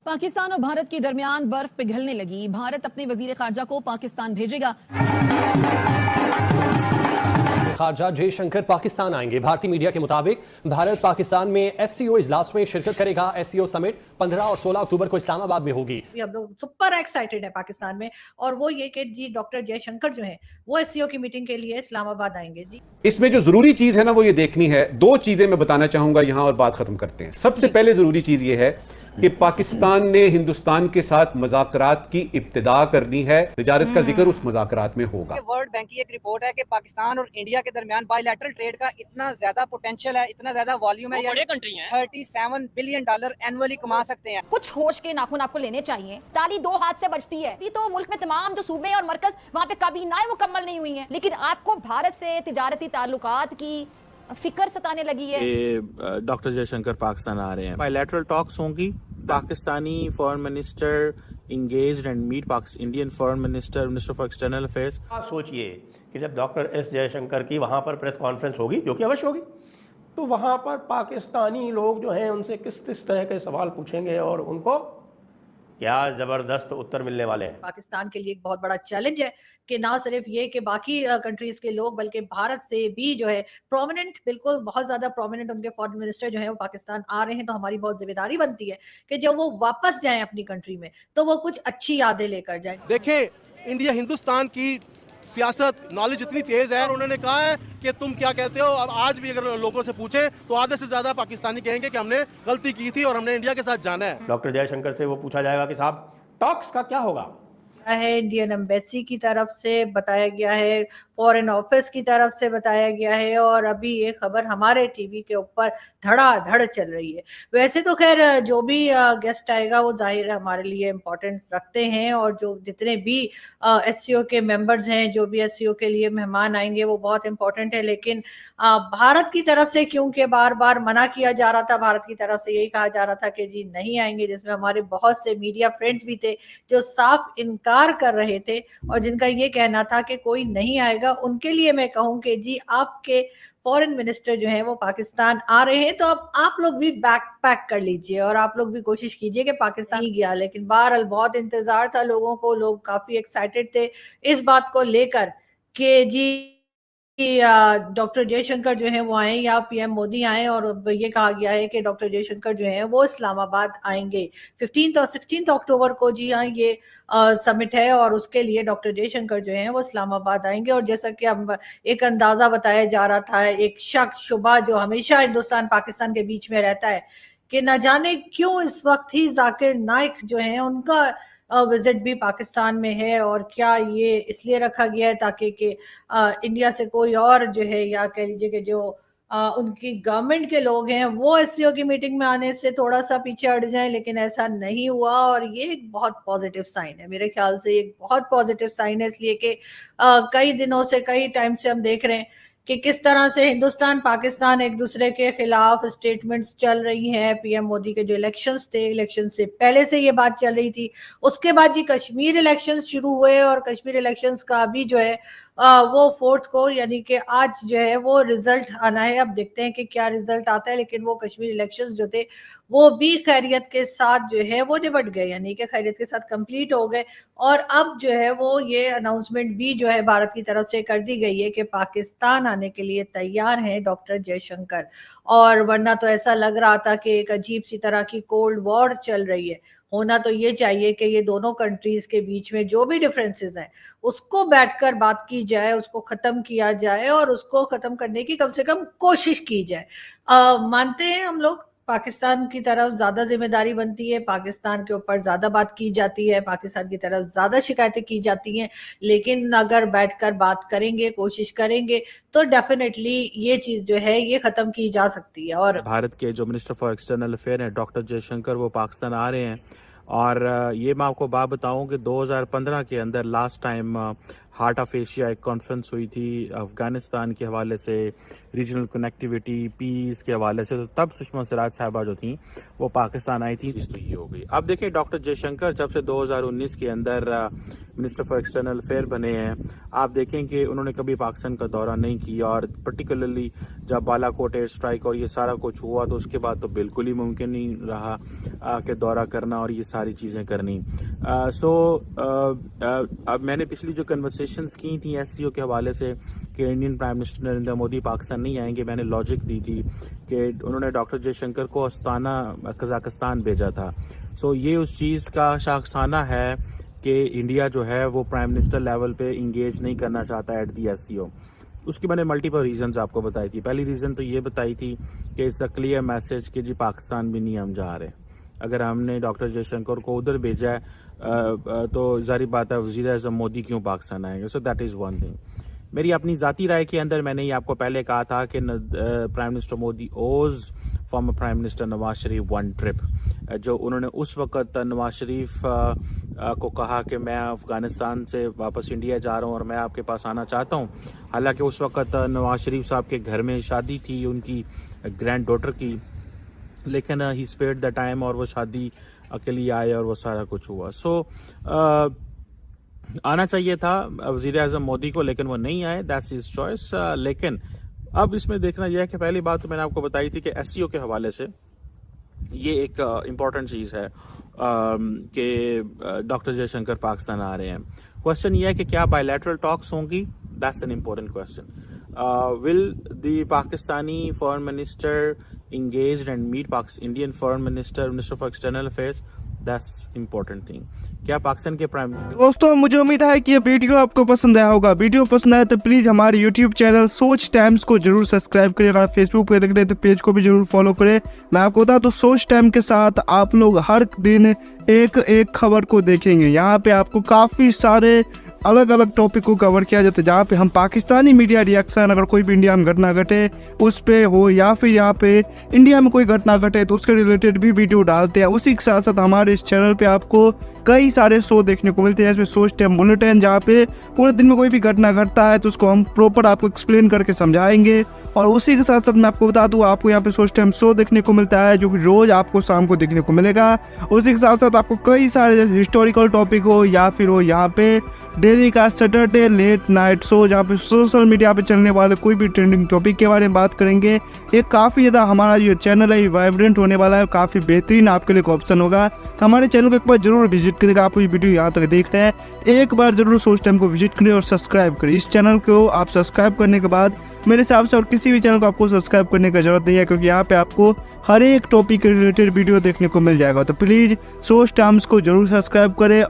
पाकिस्तान और भारत के दरमियान बर्फ पिघलने लगी। भारत अपने वजीर खारजा को पाकिस्तान भेजेगा। खारजा जयशंकर पाकिस्तान आएंगे। भारतीय मीडिया के मुताबिक भारत पाकिस्तान में एससीओ इजलास में शिरकत करेगा। एससीओ समिट 15 और 16 अक्टूबर को इस्लामाबाद में होगी। हम लोग सुपर एक्साइटेड है पाकिस्तान में, और वो ये कि जी डॉक्टर जयशंकर जो है वो एससीओ की मीटिंग के लिए इस्लामाबाद आएंगे। जी इसमें जो जरूरी चीज है ना वो ये देखनी है, दो चीजें मैं बताना चाहूंगा यहां और बात खत्म करते हैं। सबसे पहले जरूरी चीज ये है कि पाकिस्तान ने हिंदुस्तान के साथ मुज़ाकरात की इब्तिदा करनी है। तिजारत का जिक्र उस मुज़ाकरात में होगा। वर्ल्ड बैंक की एक रिपोर्ट है कि पाकिस्तान और इंडिया के दरमियान बायलैटरल ट्रेड का इतना ज्यादा पोटेंशियल है, इतना ज्यादा वॉल्यूम है, बड़े कंट्री हैं, $37 बिलियन एनुअली कमा सकते हैं। कुछ होश के नाखून आपको लेने चाहिए। ताली दो हाथ से बजती है। तो मुल्क में तमाम जो सूबे और मरकज वहाँ पे काबीनाएं मुकम्मल नहीं हुई हैं, लेकिन आपको भारत से तिजारती ताल्लुकात की फिक्र सताने लगी है। डॉक्टर जयशंकर पाकिस्तान आ रहे हैं, बायलैटरल टॉक्स होंगी। Pakistani foreign minister engaged and meet Indian foreign minister for external affairs. आप सोचिए कि जब डॉक्टर एस जयशंकर की वहाँ पर प्रेस कॉन्फ्रेंस होगी, जो कि अवश्य होगी, तो वहाँ पर पाकिस्तानी लोग जो हैं उनसे किस किस तरह के सवाल पूछेंगे और उनको क्या ज़बरदस्त उत्तर मिलने वाले हैं। पाकिस्तान के लिए एक बहुत बड़ा चैलेंज है कि ना सिर्फ ये कि बाकी कंट्रीज के लोग, बल्कि भारत से भी जो है प्रोमिनेंट, बिल्कुल बहुत ज्यादा प्रोमिनेंट उनके फॉरेन मिनिस्टर जो है वो पाकिस्तान आ रहे हैं। तो हमारी बहुत जिम्मेदारी बनती है कि जब वो वापस जाएं अपनी कंट्री में तो वो कुछ अच्छी यादें लेकर जाएं। देखिए, इंडिया हिंदुस्तान की सियासत नॉलेज इतनी तेज है और उन्होंने कहा है कि तुम क्या कहते हो। अब आज भी अगर लोगों से पूछे तो आधे से ज्यादा पाकिस्तानी कहेंगे कि हमने गलती की थी और हमने इंडिया के साथ जाना है। डॉक्टर जयशंकर से वो पूछा जाएगा कि साहब टॉक्स का क्या होगा। है इंडियन एम्बेसी की तरफ से बताया गया है, फॉरेन ऑफिस की तरफ से बताया गया है, और अभी ये खबर हमारे टीवी के ऊपर धड़ाधड़ चल रही है। वैसे तो खैर जो भी गेस्ट आएगा वो जाहिर है हमारे लिए इम्पोर्टेंस रखते हैं, और जो जितने भी एससीओ के मेंबर्स हैं, जो भी एससीओ के लिए मेहमान आएंगे वो बहुत इंपॉर्टेंट है। लेकिन भारत की तरफ से क्योंकि बार बार मना किया जा रहा था, भारत की तरफ से यही कहा जा रहा था कि जी नहीं आएंगे, जिसमें हमारे बहुत से मीडिया फ्रेंड्स भी थे जो साफ इनकार कर रहे थे और जिनका ये कहना था कि कोई नहीं आएगा। उनके लिए मैं कहूं कि जी आपके फॉरेन मिनिस्टर जो हैं वो पाकिस्तान आ रहे हैं, तो अब आप लोग भी बैक पैक कर लीजिए और आप लोग भी कोशिश कीजिए कि पाकिस्तान ही गया। लेकिन बहरहाल बहुत इंतजार था लोगों को, लोग काफी एक्साइटेड थे इस बात को लेकर कि जी डॉक्टर जयशंकर जो है वो आए या पीएम मोदी आए, और अब ये कहा गया है कि डॉक्टर जयशंकर जो है वो इस्लामाबाद आएंगे 15 और 16 अक्टूबर को। जी हाँ, ये समिट है और उसके लिए डॉक्टर जयशंकर जो है वो इस्लामाबाद आएंगे। और जैसा कि हम एक अंदाजा बताया जा रहा था, एक शक शुबा जो हमेशा हिंदुस्तान पाकिस्तान के बीच में रहता है कि न जाने क्यों इस वक्त ही जाकिर नाइक जो है उनका विजिट भी पाकिस्तान में है, और क्या ये इसलिए रखा गया है ताकि कि इंडिया से कोई और जो है, या कह लीजिए कि जो उनकी गवर्नमेंट के लोग हैं वो एससीओ की मीटिंग में आने से थोड़ा सा पीछे हट जाएं। लेकिन ऐसा नहीं हुआ और ये एक बहुत पॉजिटिव साइन है। मेरे ख्याल से एक बहुत पॉजिटिव साइन है, इसलिए कि कई दिनों से, कई टाइम से हम देख रहे हैं कि किस तरह से हिंदुस्तान पाकिस्तान एक दूसरे के खिलाफ स्टेटमेंट्स चल रही हैं। पीएम मोदी के जो इलेक्शंस थे, इलेक्शन से पहले से ये बात चल रही थी, उसके बाद जी कश्मीर इलेक्शंस शुरू हुए और कश्मीर इलेक्शंस का अभी जो है वो 4 को, यानी कि आज जो है वो रिजल्ट आना है। अब देखते हैं कि क्या रिजल्ट आता है। लेकिन वो कश्मीर इलेक्शंस जो थे वो भी खैरियत के साथ जो है वो निपट गए, यानी कि खैरियत के साथ कंप्लीट हो गए। और अब जो है वो ये अनाउंसमेंट भी जो है भारत की तरफ से कर दी गई है कि पाकिस्तान आने के लिए तैयार हैं डॉक्टर जयशंकर। और वरना तो ऐसा लग रहा था कि एक अजीब सी तरह की कोल्ड वॉर चल रही है। होना तो ये चाहिए कि ये दोनों कंट्रीज के बीच में जो भी डिफरेंसेस हैं उसको बैठकर बात की जाए, उसको खत्म किया जाए और उसको खत्म करने की कम से कम कोशिश की जाए। मानते हैं हम लोग पाकिस्तान की तरफ ज्यादा जिम्मेदारी बनती है, पाकिस्तान के ऊपर ज्यादा बात की जाती है, पाकिस्तान की तरफ ज्यादा शिकायतें की जाती हैं। लेकिन अगर बैठकर बात करेंगे, कोशिश करेंगे, तो डेफिनेटली ये चीज जो है ये खत्म की जा सकती है। और भारत के जो मिनिस्टर फॉर एक्सटर्नल अफेयर हैं डॉक्टर जयशंकर, वो पाकिस्तान आ रहे हैं। और ये मैं आपको बात बताऊं कि 2015 के अंदर last time heart of Asia एक कॉन्फ्रेंस हुई थी अफगानिस्तान के हवाले से, रीजनल कनेक्टिविटी, पीस के हवाले से, तो तब सुषमा स्वराज साहबा जो थी वो पाकिस्तान आई थी, तो ये हो गई। अब देखिए डॉक्टर जयशंकर जब से 2019 के अंदर मिनिस्टर फॉर एक्सटर्नल अफेयर बने हैं, आप देखें कि उन्होंने कभी पाकिस्तान का दौरा नहीं किया, और पर्टिकुलरली जब बालाकोट एयर स्ट्राइक और ये सारा कुछ हुआ तो उसके बाद तो बिल्कुल ही मुमकिन नहीं रहा कि दौरा करना और ये सारी चीज़ें करनी। अब मैंने पिछली जो कन्वर्सेशंस की थी SCO के हवाले से कि Indian prime minister Narendra Modi Pakistan नहीं आएंगे, मैंने लॉजिक दी थी कि उन्होंने डॉक्टर जयशंकर को अस्ताना कजाकिस्तान भेजा था। ये उस चीज़ का शाखसाना है कि इंडिया जो है वो प्राइम मिनिस्टर लेवल पे इंगेज नहीं करना चाहता एट दी SCO। उसकी मैंने मल्टीपल रीजंस आपको बताई थी। पहली रीज़न तो ये बताई थी कि इट्स अ क्लियर मैसेज कि जी पाकिस्तान भी नहीं हम जा रहे। अगर हमने डॉक्टर जयशंकर को उधर भेजा है तो जारी बात है वज़ीर आज़म मोदी क्यों पाकिस्तान आएंगे। So that is one thing. मेरी अपनी ज़ाती राय के अंदर मैंने ही आपको पहले कहा था कि प्राइम मिनिस्टर मोदी ओज former prime minister Nawaz Sharif one trip, जो उन्होंने उस वक़्त नवाज शरीफ को कहा कि मैं अफ़गानिस्तान से वापस इंडिया जा रहा हूँ और मैं आपके पास आना चाहता हूँ। हालांकि उस वक़्त नवाज शरीफ साहब के घर में शादी थी उनकी ग्रैंड डॉटर की, लेकिन ही स्पेयर्ड द टाइम और वो शादी अकेली आए और वो सारा कुछ हुआ। आना चाहिए था वज़ीर आज़म मोदी को, लेकिन वो नहीं आए, दैट्स हिज चॉइस। लेकिन अब इसमें देखना यह है कि पहली बात तो मैंने आपको बताई थी कि SCO के हवाले से ये एक इम्पॉर्टेंट चीज़ है कि डॉक्टर जयशंकर पाकिस्तान आ रहे हैं। क्वेश्चन ये है कि क्या बायलैटरल टॉक्स होंगी, that's an important question. Will the Pakistani foreign minister engaged and meet Indian foreign minister for external affairs, that's important thing। क्या पाकिस्तान के प्राइम दोस्तों मुझे उम्मीद है कि ये वीडियो आपको पसंद आया होगा। वीडियो पसंद आया तो प्लीज़ हमारे YouTube चैनल सोच टाइम्स को जरूर सब्सक्राइब करें। अगर फेसबुक पे देख रहे हैं तो पेज को भी जरूर फॉलो करें। मैं आपको बता दूं सोच टाइम के साथ आप लोग हर दिन एक खबर को देखेंगे। यहाँ पे आपको काफ़ी सारे अलग अलग टॉपिक को कवर किया जाता है, जहाँ पे हम पाकिस्तानी मीडिया रिएक्शन, अगर कोई भी इंडिया में घटना घटे उस पे हो, या फिर यहाँ पे इंडिया में कोई घटना घटे तो उसके रिलेटेड भी वीडियो डालते हैं। उसी के साथ साथ हमारे इस चैनल पे आपको कई सारे शो देखने को मिलते हैं, जैसे सोच टाइम बुलेटिन, जहाँ पे पूरे दिन में कोई भी घटना घटता है तो उसको हम प्रॉपर आपको एक्सप्लेन करके समझाएंगे। और उसी के साथ साथ मैं आपको बता दूँ आपको यहाँ पे सोच टाइम शो देखने को मिलता है जो कि रोज़ आपको शाम को देखने को मिलेगा। उसी के साथ साथ आपको कई सारे जैसे हिस्टोरिकल टॉपिक हो या फिर हो यहाँ पे डेली का सैटरडे लेट नाइट शो, जहाँ पे सोशल मीडिया पे चलने वाले कोई भी ट्रेंडिंग टॉपिक के बारे में बात करेंगे। ये काफ़ी ज़्यादा हमारा जो चैनल है वाइब्रेंट होने वाला है, काफ़ी बेहतरीन आपके लिए ऑप्शन होगा। तो हमारे चैनल को एक बार जरूर विजिट करेगा। आप ये वीडियो यहाँ तक देख रहे हैं एक बार जरूर सोच टाइम को विजिट करें और सब्सक्राइब करें। इस चैनल को आप सब्सक्राइब करने के बाद मेरे हिसाब से और किसी भी चैनल को आपको सब्सक्राइब करने की जरूरत नहीं है, क्योंकि यहाँ पे आपको हर एक टॉपिक के रिलेटेड वीडियो देखने को मिल जाएगा। तो प्लीज़ सोच टाइम्स को जरूर सब्सक्राइब करें।